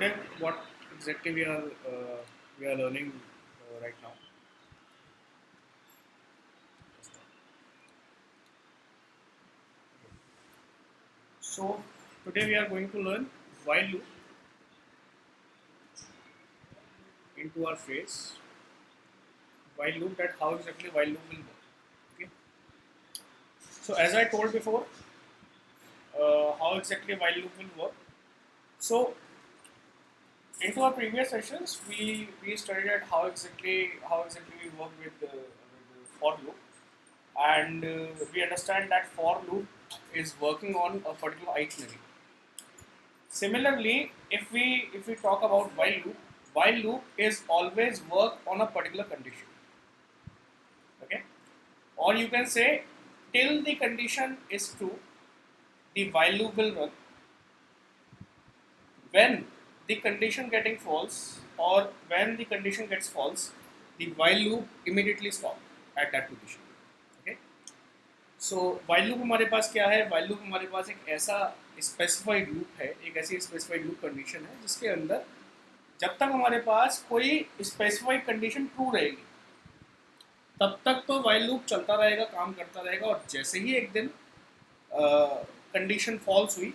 Then what exactly we are learning right now. So today we are going to learn while loop into our phrase. While loop, that how exactly while loop will work. Okay. So as I told before, how exactly while loop will work. So into our previous sessions, we studied at how exactly we work with the for loop, and we understand that for loop is working on a particular itinerary. Similarly, if we talk about while loop is always work on a particular condition. Okay, or you can say till the condition is true, the while loop will run. When the condition getting false or when the condition gets false, the while loop immediately stop at that position. Okay, so while loop हमारे पास क्या है? While loop हमारे पास एक ऐसा specified loop है, एक ऐसी specified loop condition है जिसके अंदर जब तक हमारे पास कोई स्पेसिफाइड कंडीशन ट्रू रहेगी तब तक तो वाइल लूप चलता रहेगा, काम करता रहेगा, और जैसे ही एक दिन कंडीशन फॉल्स हुई,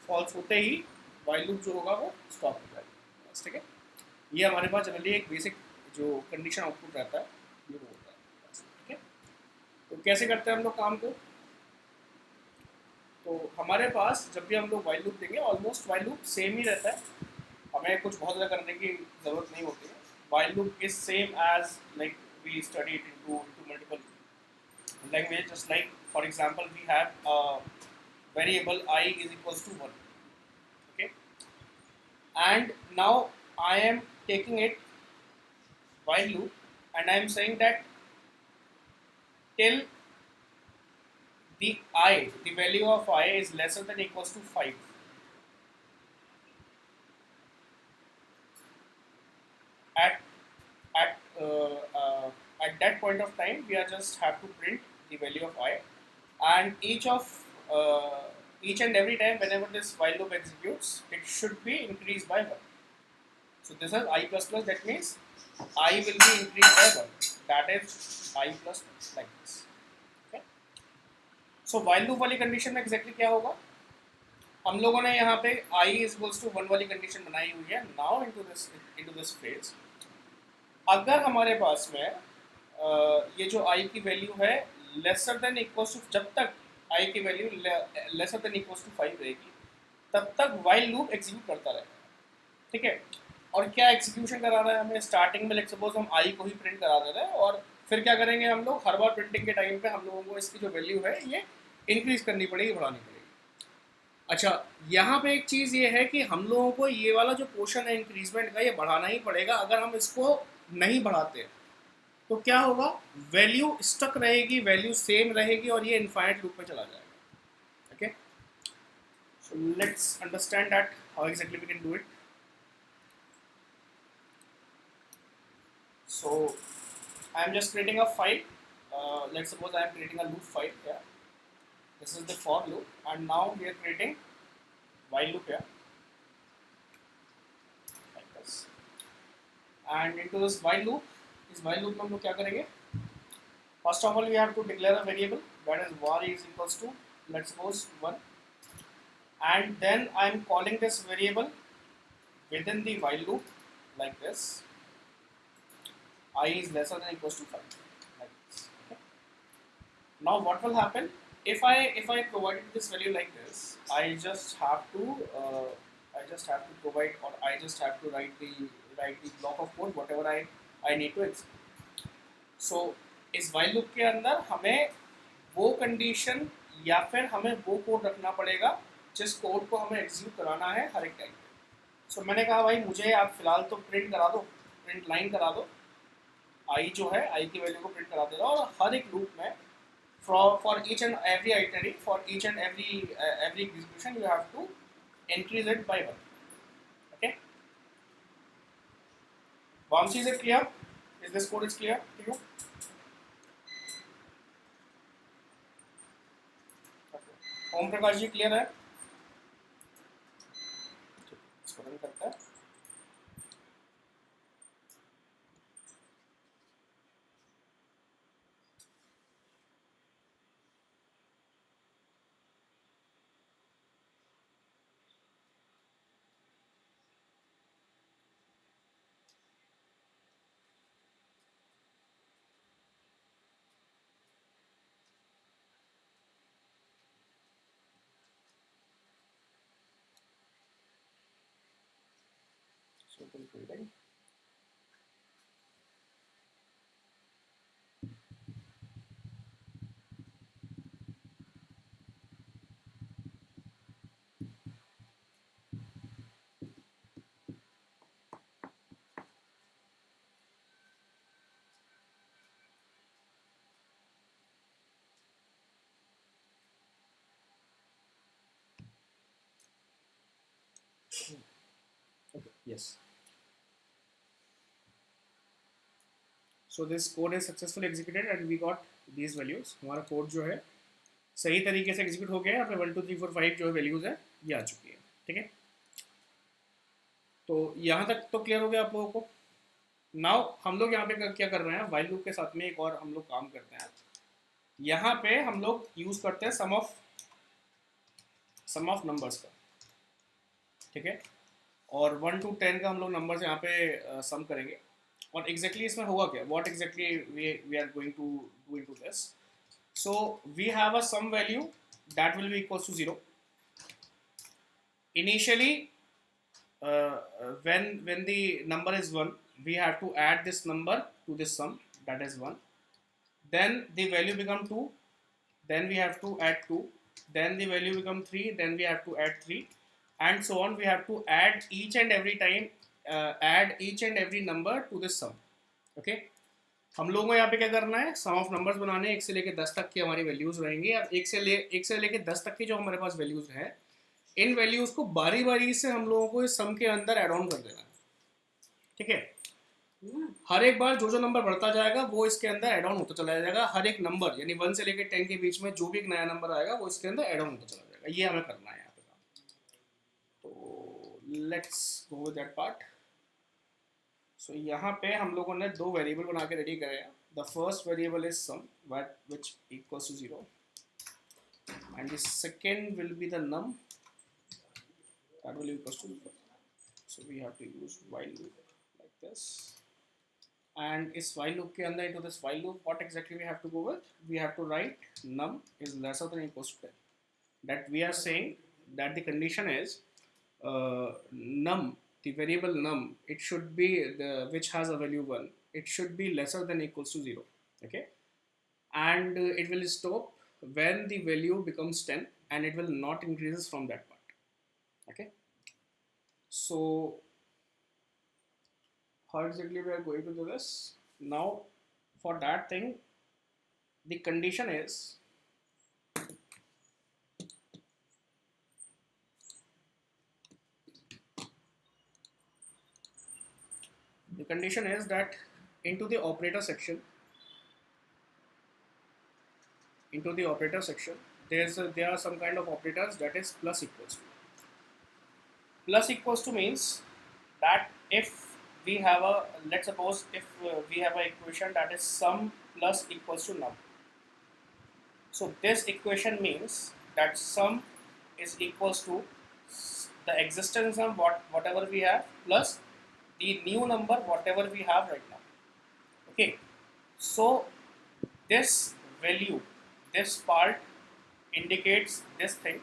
फॉल्स होते ही वाइल लूप जो होगा वो स्टॉप हो जाएगा. बस ठीक है, ये हमारे पास जनरली एक बेसिक जो कंडीशन आउटपुट रहता है ये वो होता है. बस ठीक है, तो कैसे करते हैं हम लोग काम को? तो हमारे पास जब भी हम लोग वाइल लूप देंगे ऑलमोस्ट वाइल लूप सेम ही रहता है, हमें कुछ बहुत ज़्यादा करने की ज़रूरत नहीं होती है. While loop is same as like we study it into multiple language. Just like for example we have a variable I is equals to 1. Okay, and now I am taking it while loop and I am saying that till the value of I is lesser than equals to 5. At at uh, uh, at that point of time, we are just have to print the value of I, and uh, each and every time whenever this while loop executes, it should be increased by 1. So this is I plus plus. That means I will be increased by 1. That is I plus plus, like this. Okay. So while loop वाली condition में exactly क्या होगा? हम लोगों ने यहाँ पे I is equals to 1 वाली कंडीशन बनाई हुई है. Now into this phrase, अगर हमारे पास में ये जो I की वैल्यू है लेसर देन इक्वल्स टू, जब तक I की value lesser than equals to 5 रहेगी तब तक वाइल लूप एग्जीक्यूट करता रहेगा. ठीक है, और क्या एग्जीक्यूशन करा रहा है हमें? स्टार्टिंग में लेट्स सपोज हम I को ही प्रिंट करा दे रहे हैं, और फिर क्या करेंगे हम लोग? हर बार प्रिंटिंग के टाइम पे हम लोगों को इसकी जो वैल्यू है ये इंक्रीज करनी पड़ेगी, बढ़ानी पड़ेगी. अच्छा, यहाँ पे एक चीज़ ये है कि हम लोगों को ये वाला जो पोर्शन है इंक्रीजमेंट का ये बढ़ाना ही पड़ेगा. अगर हम इसको नहीं बढ़ाते तो क्या होगा? वैल्यू स्टक रहेगी, वैल्यू सेम रहेगी और ये इनफाइनाइट लूप में चला जाएगा. Okay, so let's understand that how exactly we can do it. So I am just creating a file. Let's suppose I am creating a loop file here. This is the for loop and now we are creating while loop here, like this. And into this while loop, इस while loop में हम लोग क्या करेंगे? First of all, we have to declare a variable that is var is equals to, let's suppose 1, and then I am calling this variable within the while loop like this. I is lesser than equals to 5, like this. Okay. Now what will happen? If I provided this value like this, I just have to provide, or I just have to write the block of code whatever I need to execute. So इस while loop के अंदर हमें वो condition या फिर हमें वो code रखना पड़ेगा जिस कोड को हमें एग्जीक्यूट कराना है हर एक टाइम पे. सो मैंने कहा भाई मुझे आप फिलहाल तो प्रिंट करा दो, प्रिंट लाइन करा दो, आई जो है आई की वैल्यू को प्रिंट करा दे रहा, और हर एक लूप में for each and every iterary, for each and every execution you have to increase it by 1. Okay, Vamsi, is it clear? Is this code is clear to you? Om Prakash ji clear है? इसको run करता है. simple trading. Okay, yes. So this code is successfully executed and we got these values. हमारा code जो है सही तरीके से एग्जीक्यूट हो गया है। यहाँ पे 1 2 3 4 5 जो वैल्यूज है ये आ चुकी है। ठीक है, तो यहाँ तक तो क्लियर हो गया आप लोगों को। नाउ हम लोग यहाँ पे क्या कर रहे हैं, वाइल लूप के साथ में एक और हम लोग काम करते हैं। यहाँ पे हम लोग यूज करते हैं सम ऑफ नंबर्स का। ठीक है, और 1 to 10 का हम लोग नंबर्स यहाँ पे सम करेंगे। और एग्जैक्टली इसमें होगा क्या, what exactly we are going to do into this. So we have a sum value that will be equals to 0 initially. when the number is 1, we have to add this number to this sum, that is 1. Then the value become 2, then we have to add 2, then the value become 3, then we have to add 3, and so on. We have to add each and every time, add each and every number to this sum. Okay, हम लोगों को यहाँ पे क्या करना है, सम of numbers बनाने हैं। 1 से लेके 10 तक की हमारी वैल्यूज रहेंगी। अब 1 से लेके 10 तक की जो हमारे पास वैल्यूज हैं, इन वैल्यूज को बारी बारी से हम लोगों को इस सम के अंदर ऐड ऑन कर देना है। ठीक है, हर एक बार जो जो नंबर बढ़ता जाएगा वो इसके अंदर ऐड ऑन होता चला जाएगा। हर एक नंबर यानी 1 से लेकर 10 के बीच में जो भी एक नया नंबर आएगा वो इसके अंदर ऐड ऑन होता चला जाएगा। ये हमें करना है यहाँ पे काम। तो let's go with that part. So यहाँ पे हम लोगों ने 2 वेरिएबल बना के रेडी करे हैं। The first variable is sum which equals to 0 and the second will be the num that will equals to 0. So we have to use while loop like this, and इस while loop के अंदर into this while loop what exactly we have to go with, we have to write num is lesser than equals to 10. That we are saying that the condition is num, the variable num, it should be the which has a value 1, it should be lesser than equals to 0. Okay, and it will stop when the value becomes 10 and it will not increases from that part. Okay, so how exactly we are going to do this now? For that thing, the condition is that into the operator section, there are some kind of operators, that is plus equals to. Plus equals to means that if we have a, let's suppose if we have an equation that is sum plus equals to num. So this equation means that sum is equals to the existence of whatever we have plus the new number whatever we have right now. Okay, so this value, this part indicates this thing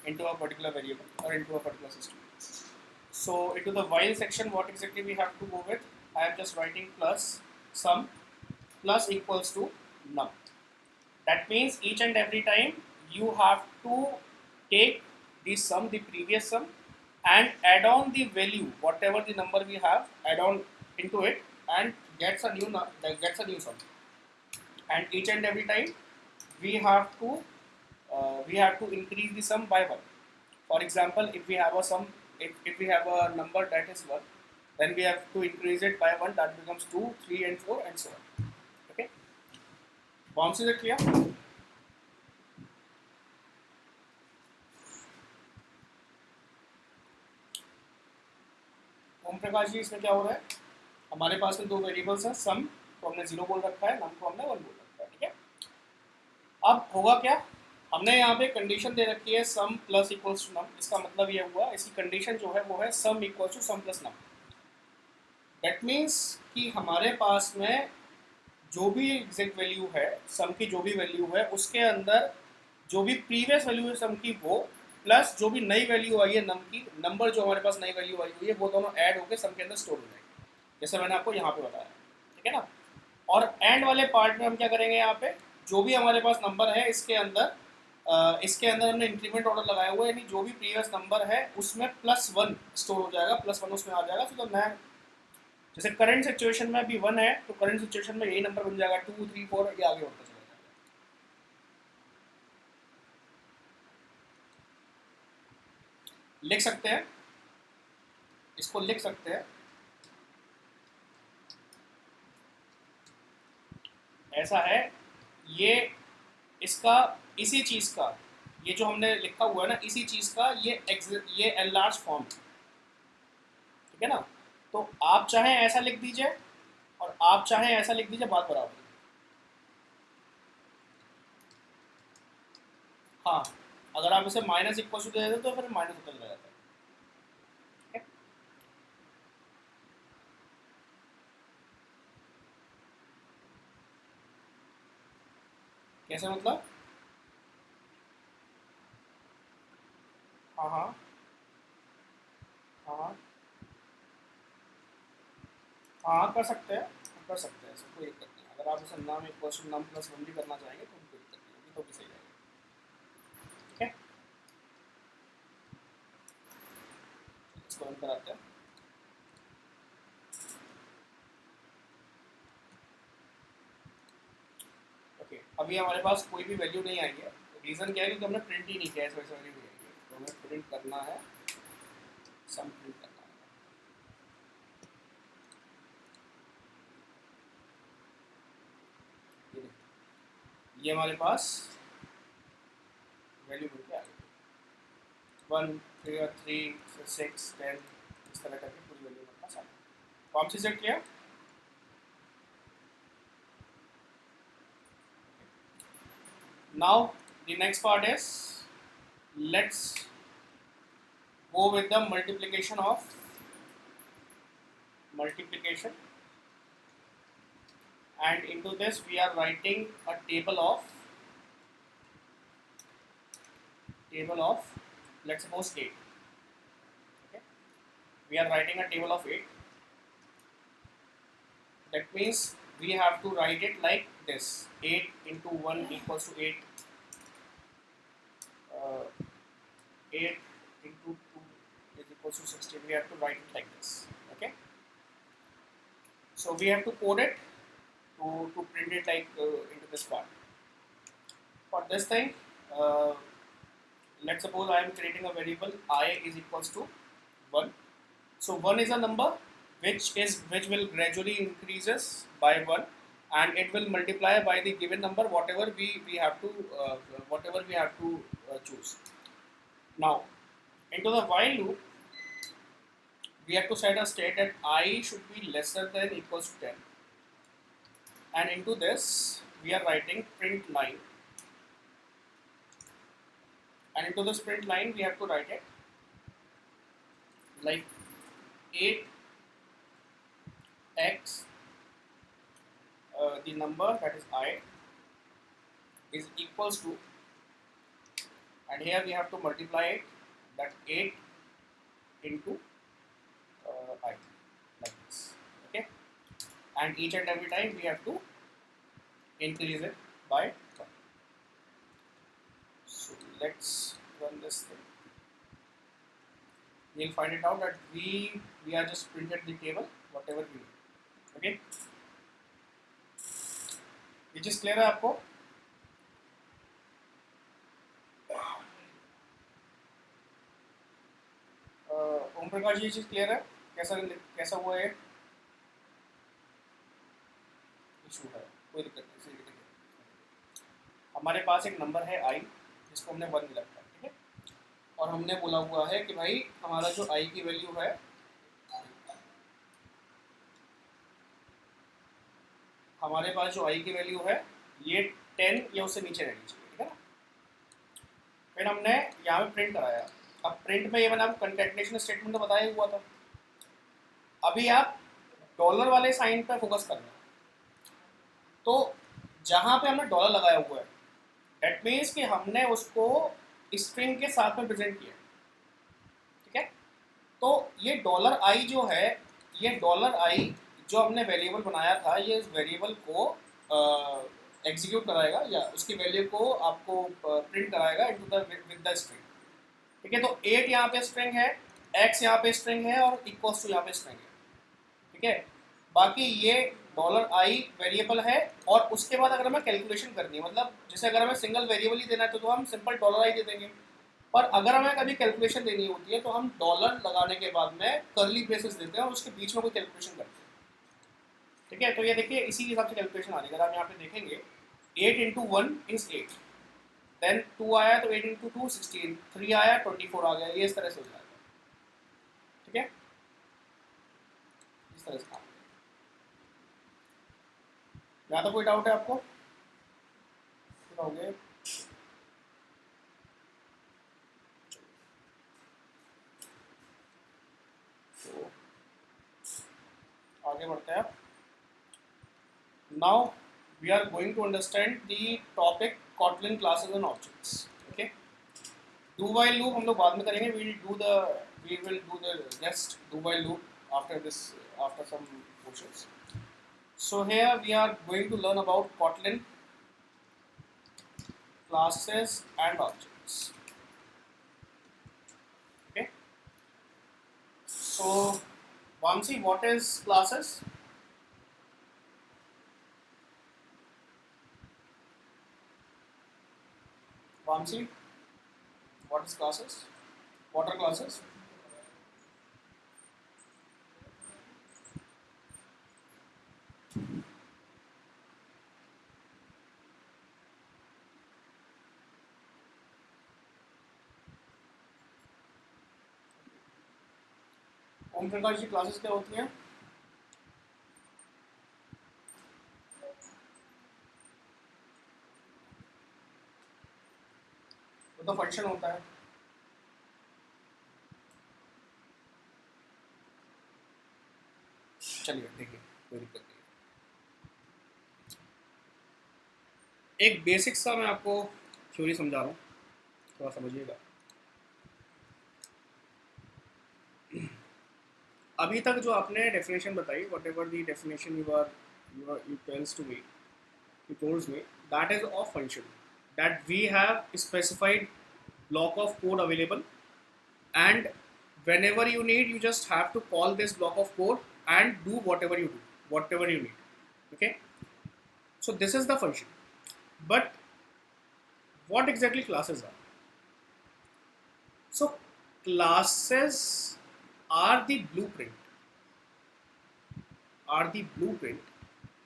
into a particular variable or into a particular system. So into the while section, what exactly we have to go with? I am just writing plus sum plus equals to num. That means each and every time you have to take the sum, the previous sum, and add on the value, whatever the number we have, add on into it, and gets a new sum. And each and every time we have to increase the sum by 1. For example, if we have a sum, if we have a number that is 1, then we have to increase it by 1, that becomes 2, 3 and 4 and so on. Okay, bounce is it clear? ओम प्रकाश जी, इसमें क्या हो रहा है, हमारे पास में 2 variables हैं, सम को हमने 0 बोल रखा है, नम को हमने 1 बोल रखा है। ठीक है, अब होगा क्या, हमने यहाँ पे कंडीशन दे रखी है सम प्लस इक्वल्स टू नम। इसका मतलब ये हुआ, इसकी कंडीशन जो है वो है sum equals to sum plus num. That means कि हमारे पास में जो भी एग्जैक्ट वैल्यू है, सम की जो भी वैल्यू है, उसके अंदर जो भी प्रीवियस वैल्यू है सम की, वो प्लस जो भी नई वैल्यू आई है नंबर जो हमारे पास नई वैल्यू आई हुई है वो दोनों ऐड होकर सम के अंदर स्टोर हो जाएगी, जैसे मैंने आपको यहाँ पे बताया, ठीक है ना। और एंड वाले पार्ट में हम क्या करेंगे, यहाँ पे जो भी हमारे पास नंबर है इसके अंदर हमने इंक्रीमेंट ऑर्डर लगाया हुआ है, यानी जो भी प्रीवियस नंबर है उसमें +1 स्टोर हो जाएगा, +1 उसमें आ जाएगा। तो मैं जैसे करंट सिचुएशन में अभी 1 है तो करंट सिचुएशन में यही नंबर बन जाएगा, 2 3 4 ये आगे होता चला जाएगा। लिख सकते हैं, इसको लिख सकते हैं ऐसा है, ये इसका इसी चीज़ का, ये जो हमने लिखा हुआ है ना इसी चीज़ का ये एनलार्ज फॉर्म है, ठीक है ना। तो आप चाहें ऐसा लिख दीजिए और आप चाहें ऐसा लिख दीजिए, बात बराबर है। हाँ, अगर आप इसे माइनस इक्वल टू दे देते तो फिर माइनस होता चला जाता है, ठीक है। कैसे मतलब? हाँ हाँ हाँ हाँ हाँ, कर सकते हैं, कर सकते हैं, ऐसा कोई दिक्कत नहीं। अगर आप इसे नाम इक्वल टू नम प्लस 1 भी करना चाहेंगे तो कोई दिक्कत नहीं होगी, तो भी सही रहेगा, ठीक है। इसको रन कराते हैं। ओके, अभी हमारे पास कोई भी वैल्यू नहीं आई है, रीज़न क्या है, क्योंकि हमने प्रिंट ही नहीं किया, इस वजह से वैल्यू नहीं आई है। तो हमें प्रिंट करना है, सम प्रिंट करना है। ये देखिए, ये हमारे पास वैल्यू मिल के आ गई 1 फिर 3 फिर 6 10, इस तरह करके पूरी वैल्यू हमारे पास आ गई। कौन सी सेट किया? Now the next part is, let's go with the multiplication, and into this we are writing a table of let's suppose 8. Okay, we are writing a table of 8. That means we have to write it like this: 8 into 1 equals to 8, 8 into 2 is equals to 16. We have to write it like this. Okay, so we have to code it to print it like into this part. For this thing, uh, let's suppose I am creating a variable I is equals to 1. So 1 is a number which will gradually increases by 1, and it will multiply by the given number whatever we have to choose. Now into the while loop we have to set a state that I should be lesser than equals to 10, and into this we are writing print line, and into this print line we have to write it like 8x, the number that is I is equals to, and here we have to multiply it, that 8 into I, like this. Okay, and each and every time we have to increase it by 1. So let's run this thing. We'll find it out that we are just printed the table whatever we need. Okay, which is clear है आपको? ओम प्रकाश जी, चीज clear है? कैसा हुआ है? Issue है, कोई दिक्कत नहीं, सही दिक्कत नहीं। हमारे पास एक नंबर है I जिसको हमने 1 मिला था, ठीक है, और हमने बोला हुआ है कि भाई हमारा जो I की वैल्यू है, हमारे पास जो I की वैल्यू है ये 10 या उससे नीचे रहनी चाहिए, ठीक है ना। फिर हमने यहाँ पे प्रिंट कराया। अब प्रिंट में ये मैंने आपको कंकैटिनेशन स्टेटमेंट तो बताया हुआ था। अभी आप डॉलर वाले साइन पर फोकस करना। तो जहाँ पे हमने डॉलर लगाया हुआ है, दैट मीन्स कि हमने उसको स्ट्रिंग के साथ में प्रेजेंट किया, ठीक है। तो ये डॉलर आई जो है, ये डॉलर आई जो हमने वेरिएबल बनाया था, ये इस वेरिएबल को एग्जीक्यूट कराएगा या उसकी वैल्यू को आपको प्रिंट कराएगा into the with the string, ठीक है। तो 8 यहाँ पे स्ट्रिंग है, x यहाँ पे स्ट्रिंग है और इक्वल्स टू यहाँ पे स्ट्रिंग है, ठीक है। बाकी ये डॉलर आई वेरिएबल है और उसके बाद अगर हमें कैलकुलेशन करनी है, मतलब जैसे अगर हमें सिंगल वेरिएबल ही देना है तो हम सिंपल डॉलर आई दे देंगे, पर अगर हमें कभी कैलकुलेशन देनी होती है तो हम डॉलर लगाने के बाद में कर्ली ब्रेसेस देते हैं और उसके बीच में कोई कैलकुलेशन करते हैं, ठीक है। तो ये देखिए इसी हिसाब से कैलकुलेशन आ रही है। अगर आप यहाँ पे देखेंगे 8 इंटू 1 इज 8, देन 2 आया तो 8 इंटू 2 16, 3 आया 24 आ गया, ये इस तरह से हो जाएगा, ठीक है। इस तरह से यहाँ तो कोई डाउट है आपको? हो गए, तो आगे बढ़ते हैं। Now we are going to understand the topic Kotlin classes and objects. Okay. Do while loop हम लोग बाद में करेंगे. We will do the next do while loop after this, after some portions. So here we are going to learn about Kotlin classes and objects. Okay. So Vamsi, what is classes? Vamsi, what is classes? What are classes? Om Prakash ji, classes क्या होती हैं? वो तो function होता है। चलिए देखिए, कोई दिक्कत नहीं। एक बेसिक सा मैं आपको थ्योरी समझा रहा हूँ, थोड़ा समझिएगा। अभी तक जो आपने डेफिनेशन बताई, what ever the definition you tells to me, you told me, that is of function, that we have specified block of code available, and whenever you need, you just have to call this block of code and do whatever you need. Okay, so this is the function. But what exactly classes are? So classes are the blueprint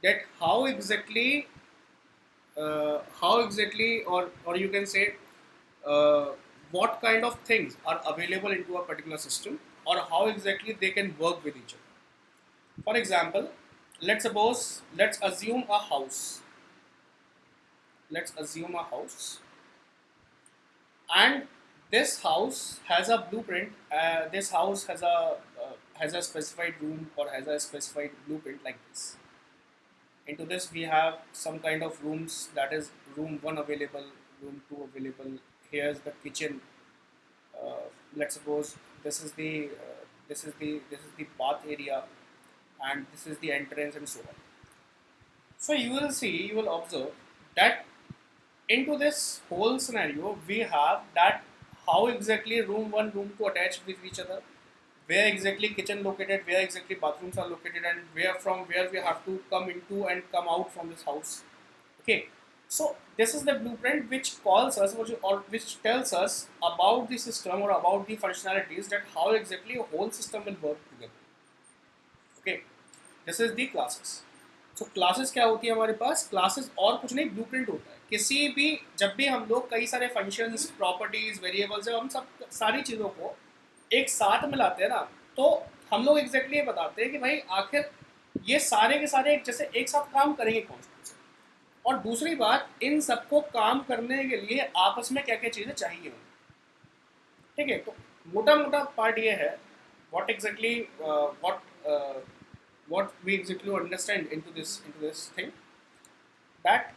that how exactly or you can say what kind of things are available into a particular system, or how exactly they can work with each other. For example, let's assume a house. And this house has a blueprint. This house has a specified room or has a specified blueprint like this. Into this we have some kind of rooms, that is room 1 available, room 2 available. Here's the kitchen. Let's suppose this is the bath area, and this is the entrance, and so on. So you will observe that into this whole scenario we have that how exactly room 1, room 2 attached with each other, where exactly kitchen located, where exactly bathrooms are located, and where we have to come into and come out from this house. Okay, so this is the blueprint which calls us or which tells us about the system or about the functionalities, that how exactly a whole system will work together. Okay, this is the classes. So classes क्या होती है हमारे पास? Classes और कुछ नहीं, blueprint होता है। किसी भी जब भी हम लोग कई सारे functions, properties, variables, जब हम सब सारी चीज़ों को एक साथ मिलाते हैं ना, तो हम लोग एग्जैक्टली ये बताते हैं कि भाई आखिर ये सारे के सारे जैसे एक साथ काम करेंगे कौन से। और दूसरी बात, इन सबको काम करने के लिए आपस में क्या क्या चीज़ें चाहिए, ठीक है। तो मोटा मोटा पार्ट ये है, what exactly what we exactly understand into this thing, that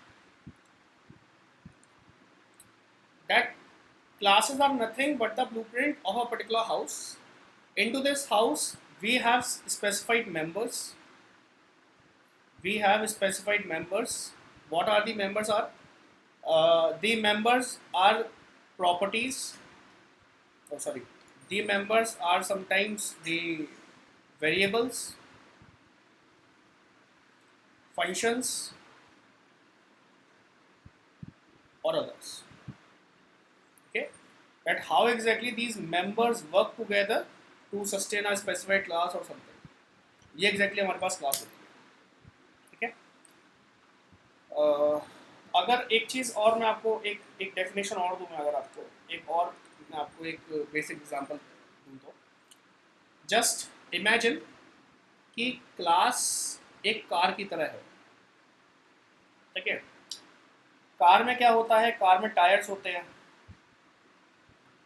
classes are nothing but the blueprint of a particular house. Into this house we have specified members. What are the members are? The members are properties. Oh, sorry. The members are sometimes the variables, functions, or others. Okay. That how exactly these members work together to sustain a specified class or something. ये exactly हमारे पास class होती है. ठीक है. अगर एक चीज़ और मैं आपको एक डेफिनेशन और दूँ, मैं अगर आपको एक और मैं आपको एक बेसिक एग्जांपल दूँ तो जस्ट इमेजिन कि क्लास एक कार की तरह है. ठीक है. कार में क्या होता है? कार में टायर्स होते हैं,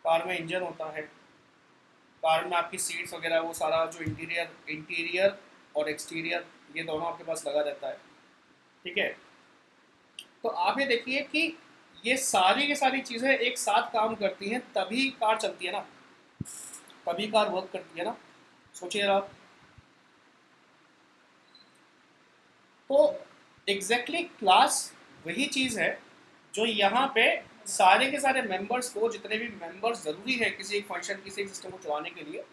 कार में इंजन होता है, कार में आपकी सीट्स वगैरह वो सारा जो इंटीरियर और एक्सटीरियर ये दोनों आपके पास लगा रहता है. ठीक है. तो आप ये देखिए कि ये सारी की सारी चीज़ें एक साथ काम करती हैं तभी कार चलती है ना, तभी कार वर्क करती है ना. सोचिए आप. तो एग्जैक्टली क्लास वही चीज़ है जो यहाँ पे सारे के सारे मेंबर्स को, जितने भी मेंबर्स ज़रूरी है किसी एक फंक्शन किसी एक सिस्टम को चलाने के लिए,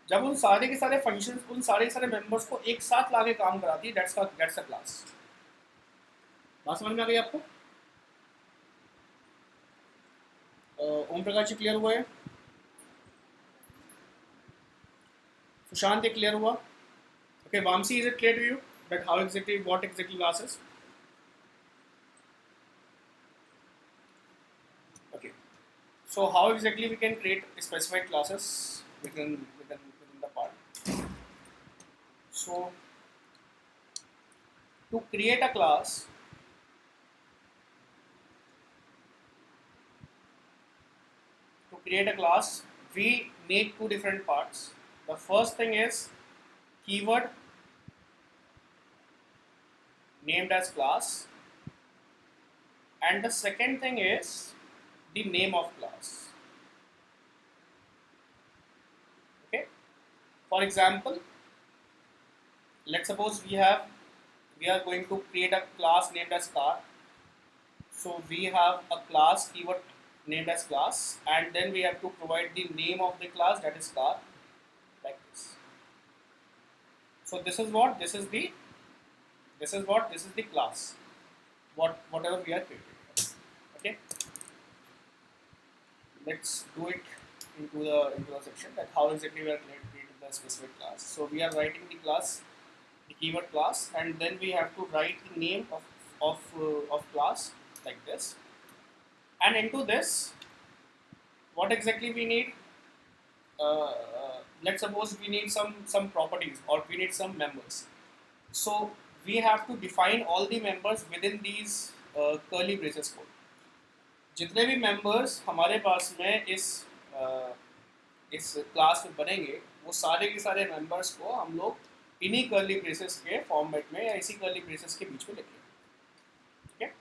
जब उन सारे के सारे फंक्शंस उन सारे के सारे मेंबर्स को एक साथ लाके काम कराती है, दैट्स अ क्लास. बात समझ में आ गई आपको? ओम प्रकाश जी क्लियर हुआ है? सुशांत ये क्लियर हुआ? Okay. Vamsi, is it clear to you that how exactly what exactly class is? Okay. So how exactly we can create specified classes within the part? So to create a class, we need two different parts. The first thing is keyword named as class, and the second thing is the name of class. Okay. For example, let's suppose we are going to create a class named as car. So we have a class keyword named as class, and then we have to provide the name of the class, that is car, like this. So this is the class, whatever we are creating. Okay. Let's do it into the section that how exactly we are creating the specific class. So we are writing the class, the keyword class, and then we have to write the name of class like this. And into this, what exactly we need? Let's suppose we need some properties or we need some members. So we have to define all the members within these curly braces code. जितने भी members हमारे पास में इस class में बनेंगे, वो सारे के सारे members को हम लोग इन्हीं curly braces के फॉर्मेट में या इसी curly braces के बीच में लिखेंगे. ठीक है.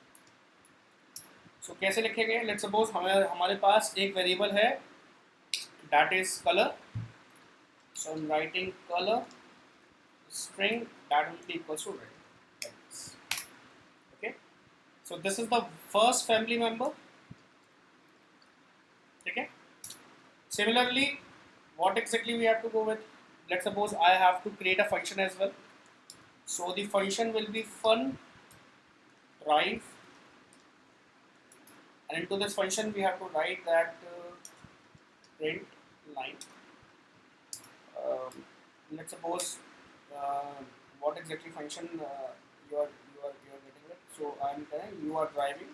सो कैसे लिखेंगे? लेट्स सपोज हमारे पास एक वेरिएबल है that is color. So I'm writing color string that will be equals to red, like this. Okay. So this is the first family member. Okay. Similarly, what exactly we have to go with? Let's suppose I have to create a function as well. So the function will be fun drive, and into this function we have to write that print line. Let's suppose what exactly function you are getting it. So I am telling you are driving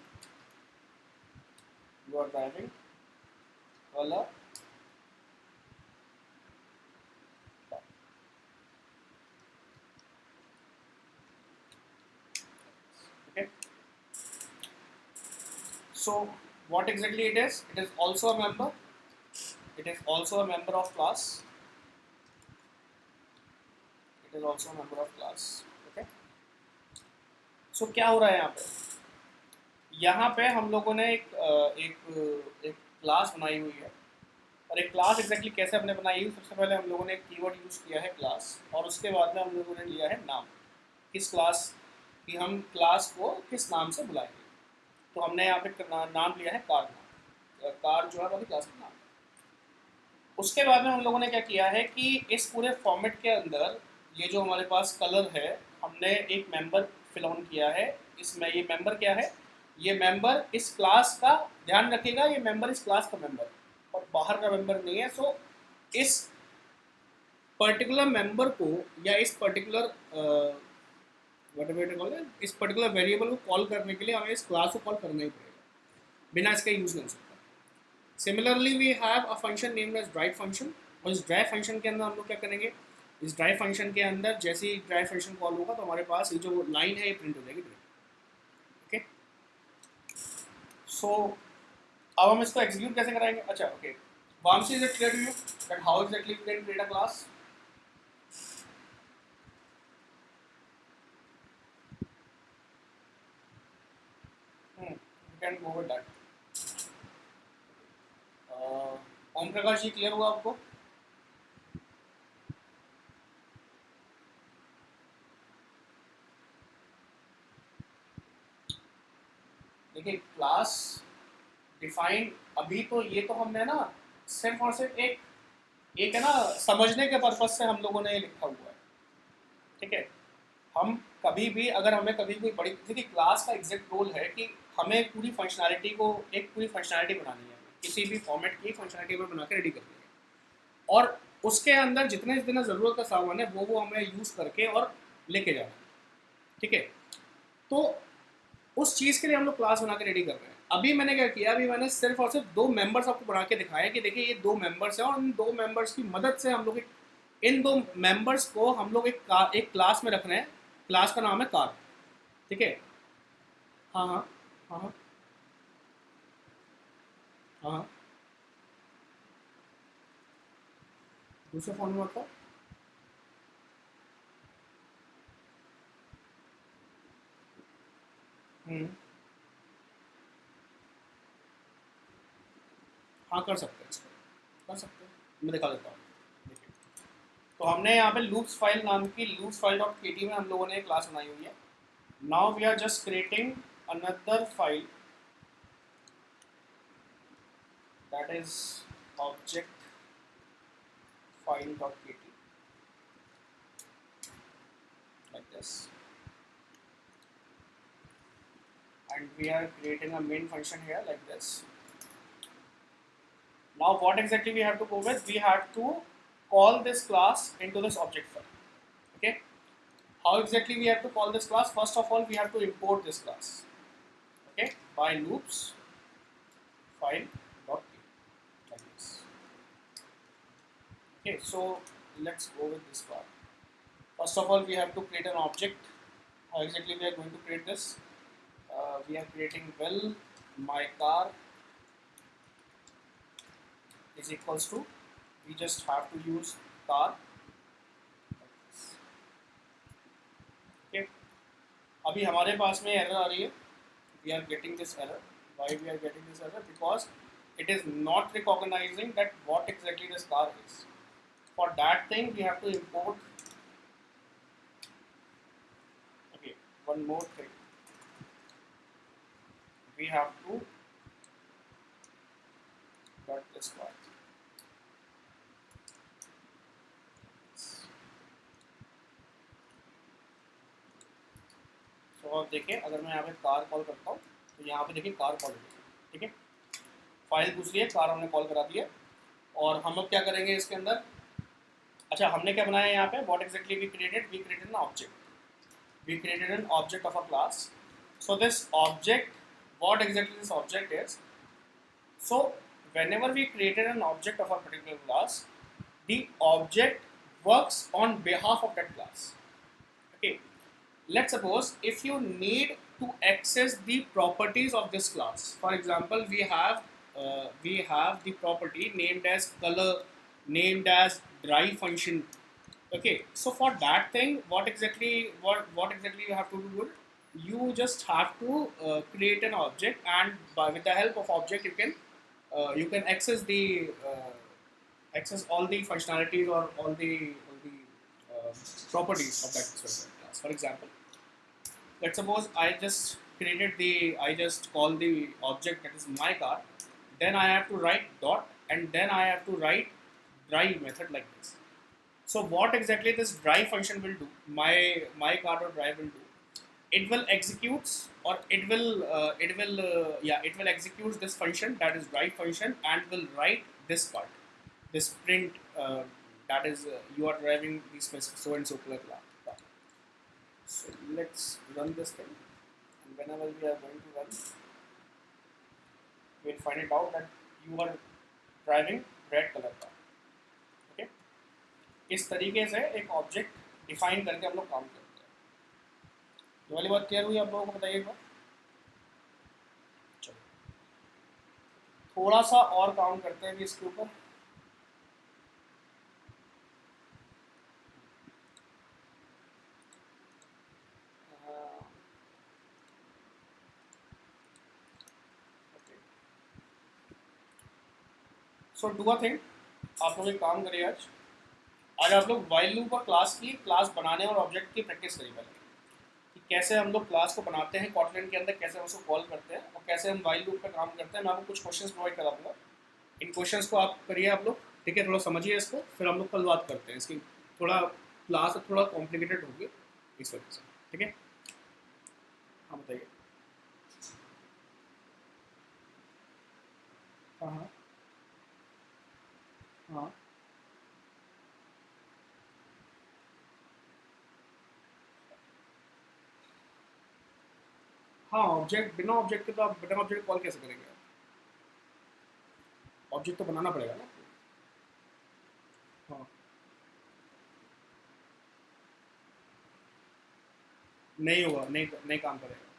color. Okay. So what exactly it is? It is also a member. It is also a member of class. It is also a member of class. Okay. So क्या हो रहा है यहाँ पे? यहाँ पे हम लोगों ने एक क्लास बनाई हुई है। और एक क्लास एग्जैक्टली कैसे हमने बनाई है, सबसे पहले हम लोगों ने एक कीवर्ड यूज़ किया है क्लास, और उसके बाद में हम लोगों ने लिया है नाम, किस क्लास की हम क्लास को किस नाम से बुलाएंगे। तो हमने यहाँ पे नाम लिया है कार नाम, कार जो है वो क्लास का नाम है। उसके बाद में हम लोगों ने क्या किया है कि इस पूरे फॉर्मेट के अंदर ये जो हमारे पास कलर है, हमने एक मेंबर फिल ऑन किया है इसमें। ये मेंबर क्या है, ये मेंबर इस क्लास का, ध्यान रखिएगा ये मेंबर इस क्लास का मेंबर और बाहर का मेंबर नहीं है। सो इस पर्टिकुलर मेंबर को या इस पर्टिकुलर इस पर्टिकुलर वेरिएबल को कॉल करने के लिए हमें इस क्लास को कॉल करना ही पड़ेगा, बिना इसका यूज नहीं हो सकता। Similarly we have a function named as drive function, और इस ड्राइव फंक्शन के अंदर हम लोग क्या करेंगे, इस ड्राइव फंक्शन के अंदर जैसे ही ड्राइव फंक्शन कॉल होगा तो हमारे पास ये जो लाइन है ये प्रिंट हो जाएगी। ओके, सो अब हम इसको एग्जीक्यूट कैसे कराएंगे। अच्छा okay, Vamsi is it clear to you that how exactly we can create a class? We can go with that. Om Prakash ji clear हुआ आपको? देखिए क्लास डिफाइन अभी तो ये तो हमने ना सिर्फ और सिर्फ एक एक है ना समझने के पर्पज से हम लोगों ने लिखा हुआ है, ठीक है। हम कभी भी अगर हमें कभी कोई बड़ी, देखिए क्लास का एग्जैक्ट रोल है कि हमें पूरी फंक्शनैलिटी को, एक पूरी फंक्शनैलिटी बनानी है, किसी भी फॉर्मेट की फंक्शनैलिटी को बना के रेडी करनी है, और उसके अंदर जितने जितना ज़रूरत का सामान है वो हमें यूज़ करके और लेके जाना है, ठीक है। तो उस चीज़ के लिए हम लोग क्लास बना के रेडी कर रहे हैं। अभी मैंने क्या किया, अभी मैंने सिर्फ और सिर्फ दो मेंबर्स आपको बना के दिखाया कि देखिए ये दो मेंबर्स हैं, और इन दो मेंबर्स की मदद से हम लोग इन दो मेंबर्स को हम लोग एक क्लास में रख रहे हैं। क्लास का नाम है कार, ठीक है। हाँ हाँ हाँ हाँ हाँ। दूसरे फोन में मतलब हम्म, हाँ कर सकते हैं इसको, कर सकते हैं, मैं दिखा देता हूँ। देखिए, तो हमने यहाँ पे लूप्स फाइल नाम की लूप्स फाइल डॉट केटी में हम लोगों ने एक क्लास बनाई हुई है। Now we are just creating another file that is object file.kt, like this, and we are creating a main function here like this. Now what exactly we have to go with, we have to call this class into this object file. Okay, how exactly we have to call this class? First of all we have to import this class, okay, by loops file.kt, like this. Okay, so let's go with this part. First of all we have to create an object. How exactly we are going to create this? We are creating well my car is equals to, we just have to use car. Okay, अभी हमारे पास में error आ रही है, we are getting this error. Why we are getting this error? Because it is not recognizing that what exactly this car is. For that thing we have to import, okay, one more thing, we have to cut this part. तो आप देखिए अगर मैं यहाँ पे car call करता हूँ तो यहाँ पे देखिए कार कॉल हो गई, ठीक है। फाइल दूसरी है, कार हमने कॉल करा दिया, और हम लोग क्या करेंगे इसके अंदर। अच्छा हमने क्या बनाया यहाँ पे, what exactly we created an object, we created an object of a class. So this object, what exactly this object is, so whenever we created an object of a particular class, the object works on behalf of that class. Okay, let's suppose if you need to access the properties of this class, for example we have the property named as color, named as drive function. Okay, so for that thing what exactly you have to do, you just have to create an object, and with the help of object you can you can access all the functionalities or all the properties of that specific class. For example, let's suppose I just call the object that is my car, then I have to write dot, and then I have to write drive method like this. So what exactly this drive function will do, my car dot drive will do, it will executes or it will execute this function, that is drive function, and will write this part, this print, that is you are driving the specific so and so color car. So let's run this thing, and whenever we are going to run, we'll find it out that you are driving red colour का. Okay, इस तरीके से एक object define करके हम लोग काम करते हैं. ये वाली बात क्लियर हुई आप लोगों को? बताइए एक बार. चलो थोड़ा सा और काम करते हैं भी इसके ऊपर. सो डू अ थिंग, आप लोग एक काम करिए. आज आप लोग वाइल लूप और क्लास बनाने और ऑब्जेक्ट की प्रैक्टिस करिए पहले, कि कैसे हम लोग क्लास को बनाते हैं कॉटलिन के अंदर, कैसे हम उसको कॉल करते हैं और कैसे हम वाइल लूप पे काम करते हैं. मैं आपको कुछ क्वेश्चंस प्रोवाइड करा दूँगा, इन क्वेश्चंस को आप करिए आप लोग. ठीक है, थोड़ा समझिए इसको, फिर हम लोग कल बात करते हैं इसकी. थोड़ा क्लास थोड़ा कॉम्प्लिकेटेड होगी इस वजह से. ठीक है, हाँ बताइए. हाँ हाँ हाँ हाँ. ऑब्जेक्ट, बिना ऑब्जेक्ट के तो आप बिना ऑब्जेक्ट कॉल कैसे करेंगे? ऑब्जेक्ट तो बनाना पड़ेगा ना. हाँ, नहीं होगा, नहीं नहीं काम करेगा.